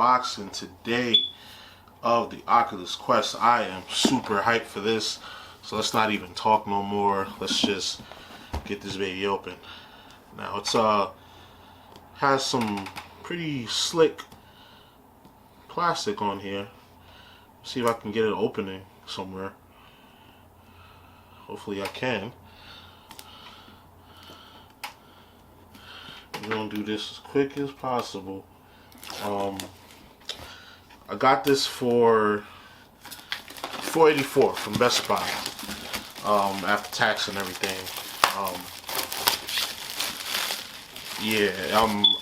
unboxing today of the Oculus Quest. I am super hyped for this, so let's not even talk no more. Let's just get this baby open. Now it's has some pretty slick plastic on here. See if I can get it opening somewhere. Hopefully I can. We're gonna do this as quick as possible. I got this for $484 from Best Buy, after tax and everything.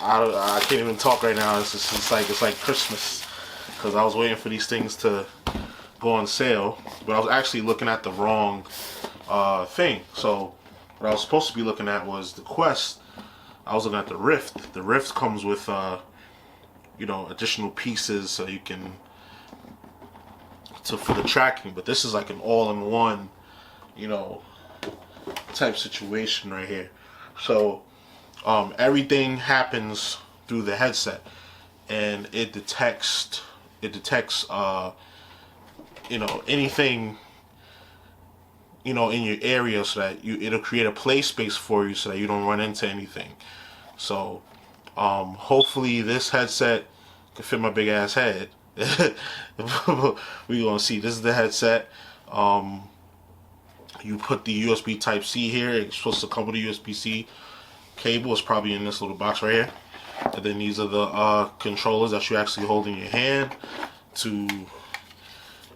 I can't even talk right now. It's like Christmas, because I was waiting for these things to go on sale, but I was actually looking at the wrong thing. So what I was supposed to be looking at was the Quest. I was looking at the Rift. The Rift comes with additional pieces so you can for the tracking, but this is like an all-in-one type situation right here. So everything happens through the headset, and it detects anything in your area, so that it'll create a play space for you so that you don't run into anything. So hopefully this headset can fit my big ass head. We gonna see. This is the headset. You put the USB Type C here. It's supposed to come with a USB-C cable. It's probably in this little box right here. And then these are the controllers that you actually hold in your hand to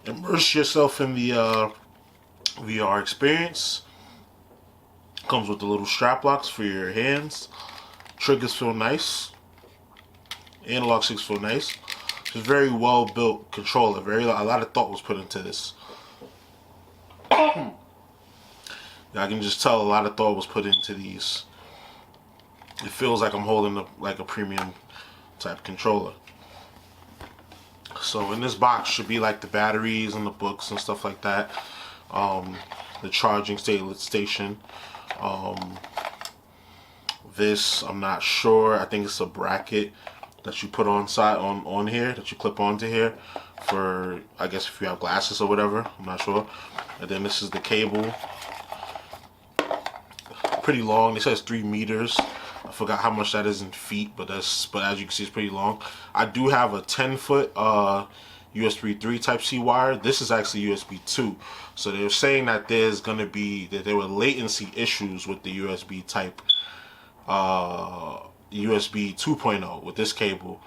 immerse yourself in the VR experience. Comes with the little strap locks for your hands. Triggers feel nice. Analog sticks feel nice. It's a very well built controller. A lot of thought was put into this. I can just tell a lot of thought was put into these. It feels like I'm holding a premium type controller. So in this box should be like the batteries and the books and stuff like that. The charging station. This, I'm not sure. I think it's a bracket that you put on here, that you clip onto here for, I guess, if you have glasses or whatever. I'm not sure. And then this is the cable. Pretty long. It says 3 meters. I forgot how much that is in feet, but as you can see, it's pretty long. I do have a 10-foot USB 3 Type C wire. This is actually USB 2. So they were saying that there were latency issues with the USB Type USB 2.0 with this cable.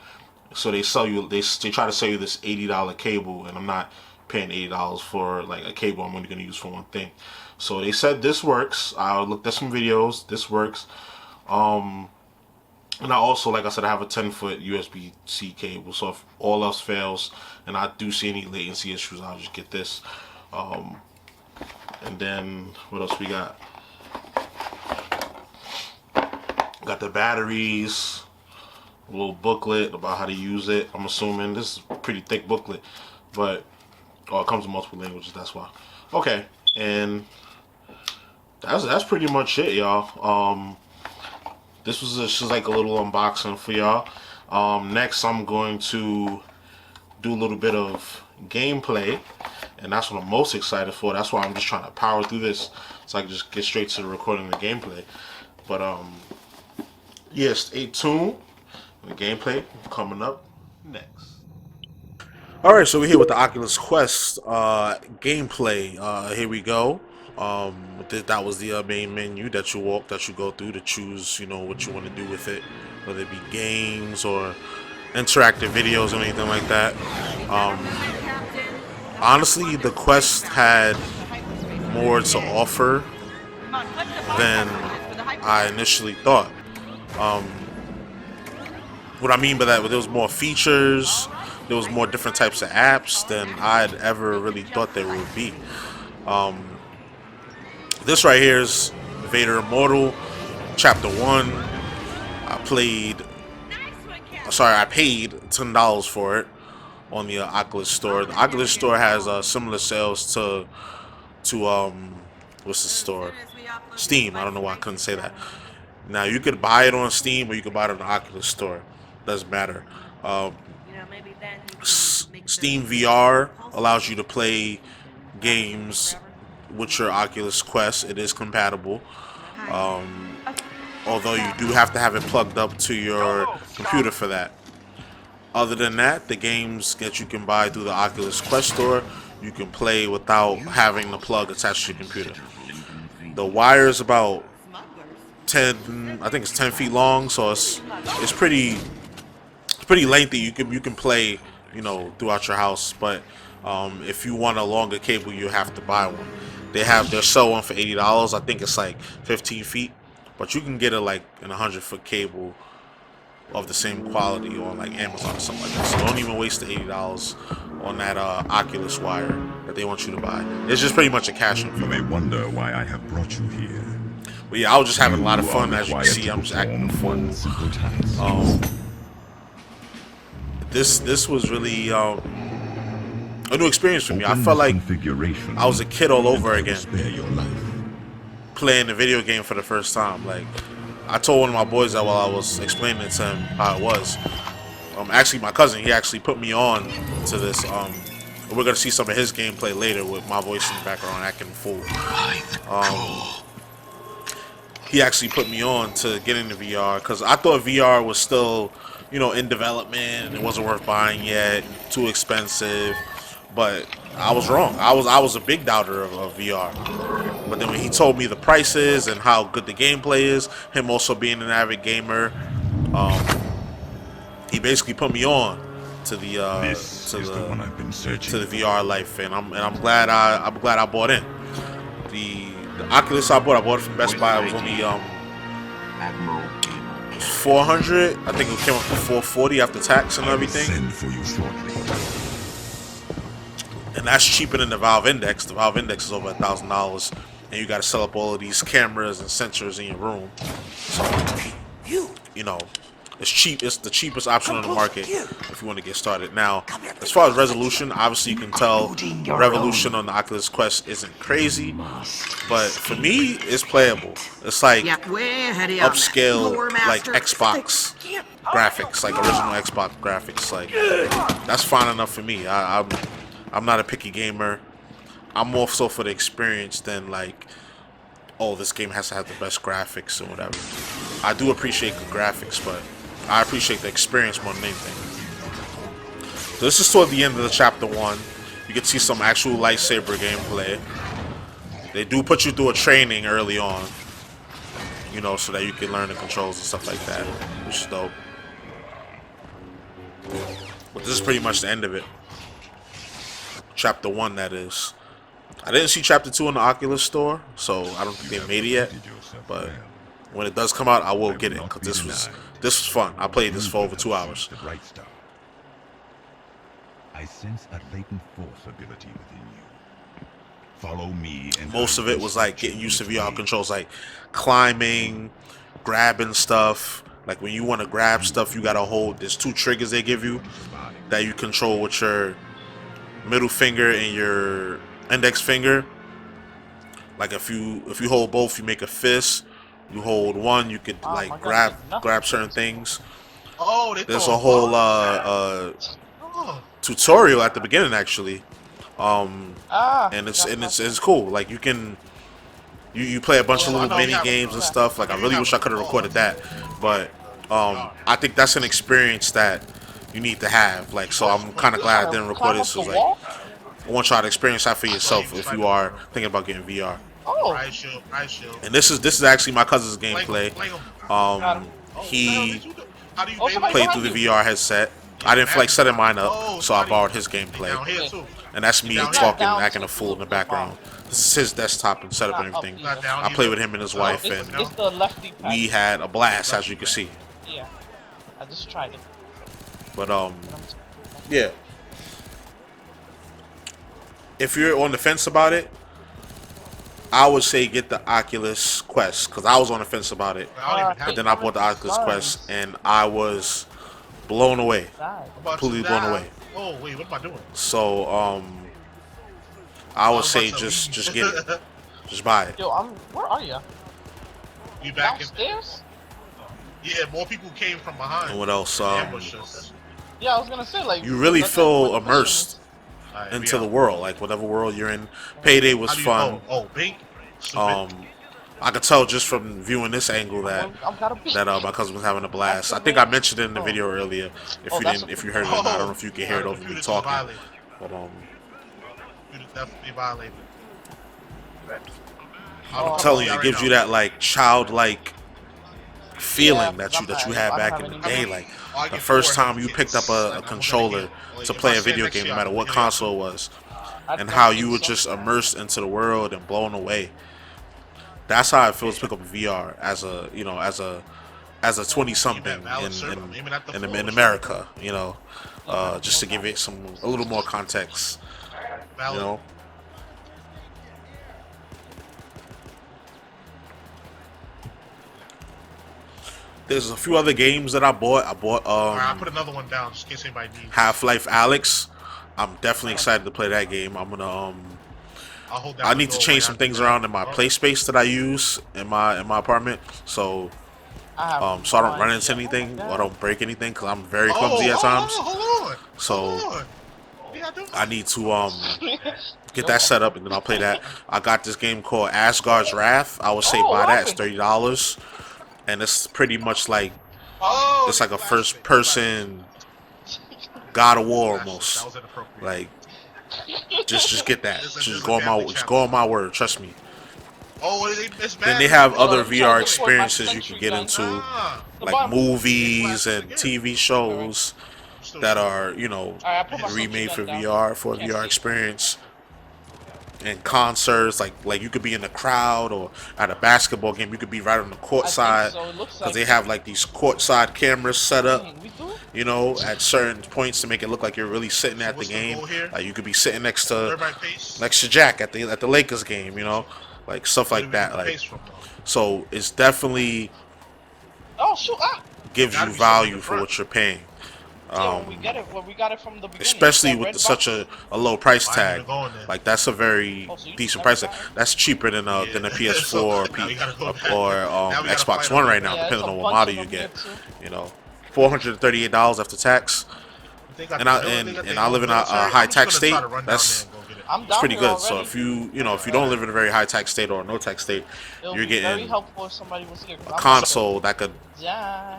So they try to sell you this $80 cable, and I'm not paying $80 for like a cable I'm only going to use for one thing. So they said this works. I looked at some videos. This works. And I also, like I said, I have a 10-foot USB-C cable. So if all else fails and I do see any latency issues, I'll just get this. And then what else we got? Got the batteries, a little booklet about how to use it. I'm assuming this is a pretty thick booklet, but it comes in multiple languages, that's why. Okay, and that's pretty much it, y'all. This was just like a little unboxing for y'all. Next, I'm going to do a little bit of gameplay, and that's what I'm most excited for. That's why I'm just trying to power through this, so I can just get straight to the recording the gameplay. But yeah, stay tuned. The gameplay coming up next. Alright, so we're here with the Oculus Quest gameplay. Here we go. That was the main menu that you go through to choose, what you want to do with it, whether it be games or interactive videos or anything like that. Honestly, the Quest had more to offer than I initially thought. What I mean by that, there was more features, there was more different types of apps than I'd ever really thought there would be. This right here is Vader Immortal, Chapter 1. I paid $10 for it on the Oculus Store. The Oculus Store has similar sales to what's the store? Steam. I don't know why I couldn't say that. Now you could buy it on Steam or you could buy it on the Oculus Store. Doesn't matter. Steam VR allows you to play games with your Oculus Quest. It is compatible. Um, although you do have to have it plugged up to your computer for that. Other than that, the games that you can buy through the Oculus Quest store, you can play without having the plug attached to your computer. The wire is about 10, I think it's 10 feet long, so it's pretty lengthy. You can play, you know, throughout your house, but if you want a longer cable, you have to buy one. They're sell one for $80. I think it's like 15 feet, but you can get it like an 100-foot cable of the same quality on like Amazon or something like that. So don't even waste the $80 on that Oculus wire that they want you to buy. It's just pretty much a cash in. You may wonder why I have brought you here. But yeah, I was just having a lot of fun. As you can see, I'm just acting a fool. This was really a new experience for me. I felt like I was a kid all over again, playing the video game for the first time. Like, I told one of my boys that while I was explaining it to him how it was. Actually, my cousin, he actually put me on to this. We're gonna see some of his gameplay later with my voice in the background acting a fool. He actually put me on to get into VR because I thought VR was still, you know, in development and it wasn't worth buying yet, too expensive. But I was wrong. I was a big doubter of VR. But then when he told me the prices and how good the gameplay is, him also being an avid gamer, he basically put me on to the VR life, and I'm glad I bought in. The Oculus I bought it from Best Buy. It was only 400. I think it came up to 440 after tax and everything. And that's cheaper than the Valve Index. The Valve Index is over $1,000, and you got to set up all of these cameras and sensors in your room. So, you know, it's cheap. It's the cheapest option on the market if you want to get started. Now, as far as resolution, obviously you can tell the resolution on the Oculus Quest isn't crazy, but for me, it's playable. It's like upscale, like Xbox graphics, like original Xbox graphics. Like, that's fine enough for me. I'm not a picky gamer. I'm more so for the experience than like, oh, this game has to have the best graphics or whatever. I do appreciate the graphics, but I appreciate the experience more than anything. So this is toward the end of the chapter 1. You can see some actual lightsaber gameplay. They do put you through a training early on, you know, so that you can learn the controls and stuff like that, which is dope. But this is pretty much the end of it. Chapter 1, that is. I didn't see Chapter 2 in the Oculus store, so I don't think they made it yet. But when it does come out, I will get it, because this was fun. I played this for over 2 hours. I sense a latent force ability within you. Follow me. And most of it was like getting used to VR controls, like climbing, grabbing stuff. Like when you want to grab stuff, you gotta hold. There's 2 triggers they give you that you control with your middle finger and your index finger. Like if you hold both, you make a fist. You hold one, you could like grab certain things. There's a whole tutorial at the beginning actually, and it's cool. Like you can you play a bunch of little mini games and stuff. Like I really wish I could have recorded that, but I think that's an experience that you need to have. Like, so I'm kind of glad I didn't record it. So like, I want y'all to experience that for yourself if you are thinking about getting VR. And this is actually my cousin's gameplay. He played through the VR headset. I didn't feel like setting mine up, so I borrowed his gameplay. And that's me talking, acting a fool in the background. This is his desktop and setup and everything. I played with him and his wife, and we had a blast, as you can see. Yeah, I just tried it. But yeah. If you're on the fence about it, I would say get the Oculus Quest, because I was on the fence about it. But then I bought the Oculus Quest, and I was blown away. Completely blown away. Oh wait, what am I doing? So I would say just get it. Just buy it. Yo, where are you? You back downstairs? Yeah, more people came from behind. And what else? Yeah, I was gonna say like You really that's like feel what the mission immersed is. Alright, into the world, like whatever world you're in. Payday was How do you? fun. Oh, bait. Stupid. I could tell just from viewing this angle that I've got a beat. my cousin was having a blast. I think I mentioned it in the Oh. video earlier. Oh, that's a If you pretty- heard it or not, I don't know Oh, if you can yeah, hear it the over me computer just talking. violated. But Computer definitely violated. I'm telling you, it gives you that like childlike feeling Yeah, that you 'cause I'm had not- I back don't in have the any day. money. Like the first time you picked up a controller to play a video game, no matter what console it was, I and don't how think you were so. just immersed into the world and blown away. That's how it feels to pick up a VR as a as a 20-something in America, you know, just to give it a little more context, you know. There's a few other games that I bought. Alright, I put another one down just in case anybody needs. Half-Life Alyx. I'm definitely excited to play that game. I'm gonna I'll hold down I the need to door change while some y'all things do that. around in my play space that I use in my apartment. So I have so I don't no run into idea. anything Oh or my I don't break anything because I'm very clumsy at hold times. on, hold on. So Hold on. What y'all doing? I need to God. get that set up and then I'll play that. I got this game called Asgard's Wrath. I would say Oh, buy that. It's happened? $30, and it's pretty much like Oh, it's like a flashback, first person God of War flashback. almost. That was inappropriate. Like just get that. This is Just a go on family just channel. go on my word. Trust me. Oh, it's bad. Then they have Hold on, other I'm trying VR to record my experiences you can get century into, Ah, The like bottom. movies and TV shows I'm still that sure. are, you know, Alright, I put my remade for century gun VR for a Can't VR see. experience. And concerts, like you could be in the crowd or at a basketball game, you could be right on the court I think side so. It looks because like they have like these courtside cameras set up, Dang, we do? you know, at certain points to make it look like you're really sitting at the what's the game. goal here? Like you could be sitting next to Everybody pace. Jack at the Lakers game, you know, like stuff Where do like we get that. the Like pace from, though? so, it's definitely Oh shoot! Ah! gives Gotta you be something value in for front. what you're paying. Yeah, when we get it, we got it from the beginning. Especially That with red such box. a low price I ain't tag. even going there. Like that's a very Oh, so you decent never price tag. got it? That's cheaper than a Yeah. PS4 So, or, now we gotta go back. or Now we gotta Xbox fight One over right that. now, Yeah, depending it's a on what bunch model of you them get. here, too. You know, $438 after tax. They got And the I building, they got and their I own live in a military. I'm high just tax gonna try state. to run down That's there and go get it. I'm it's down pretty here good. already. So if you don't live in a very high tax state or a no tax state, It would you're be very getting helpful if somebody was here. 'Cause a I'm console that could Yeah.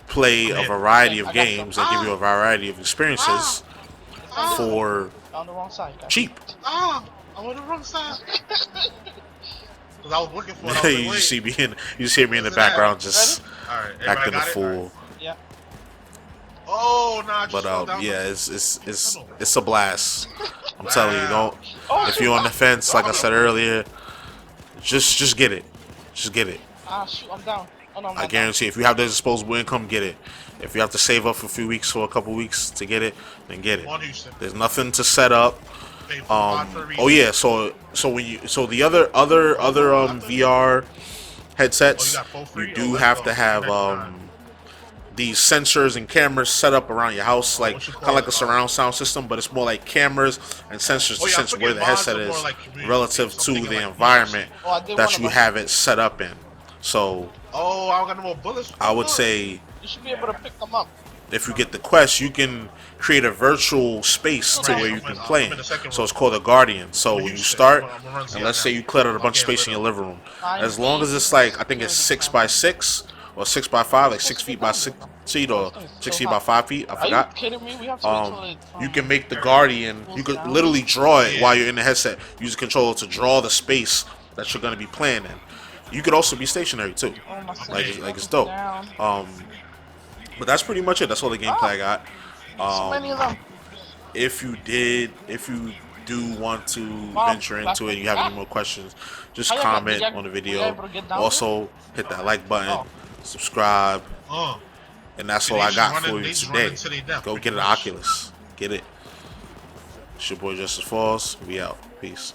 play a variety of I got some. games and give you a variety of experiences for On the wrong side, guys. cheap. Ah, I'm on the wrong side. Cause I was looking for it. I was like, You wait. see me in the background just All right, everybody acting a got it? fool. All right. Yeah. Oh, nah, I just But fell down. yeah, it's a blast. I'm telling you, don't. Oh, If shoot. you're on the fence, like I said earlier, just get it. Just get it. Ah, shoot, I'm down. Oh, no, I'm I not guarantee if you have the disposable income, get it. If you have to save up for a few weeks or a couple weeks to get it, then get it. Come on, Houston. There's nothing to set up. Pay for God for a reason. Oh yeah, so the other VR headsets, Oh, you got full free? you Oh, do let's have go. to have Next time. these sensors and cameras set up around your house, like what you kind call of like it? a surround sound system, but it's more like cameras and sensors Oh, to yeah, I sense forget where the mods headset are more is like community relative games. to I'm thinking the like environment Oh, I did that one you of have it set up in. So Oh, I got no more bullets. I would say You should be able to pick them up. if you get the Quest, you can create a virtual space to Right. where you I'm can in- play. I'm in the second So it's row. called a Guardian. So I'm in when you Houston. start, I'm gonna run and Seattle let's say now. you cluttered a I'm bunch of getting space in your rid of living room, Fine. as long as it's like I think it's 6x6 or 6x5, like 6 feet by 6 feet or 6 feet by 5 feet. I Are you forgot. kidding me? We have to wait till it. You can make the Guardian. You could literally draw it while you're in the headset. Use the controller to draw the space that you're gonna be playing in. You could also be stationary too. Oh, my Like it's dope. Down. But that's pretty much it. That's all the gameplay I got. So many of them. If you do want to venture into it and you have any more questions, just How you comment got- on the were you video. able to get down Also, hit that like button, Oh. subscribe, and that's all I got for you They just today. running to their death, Go pretty get an much. Oculus. Get it. It's your boy Justice Falls. We out. Peace.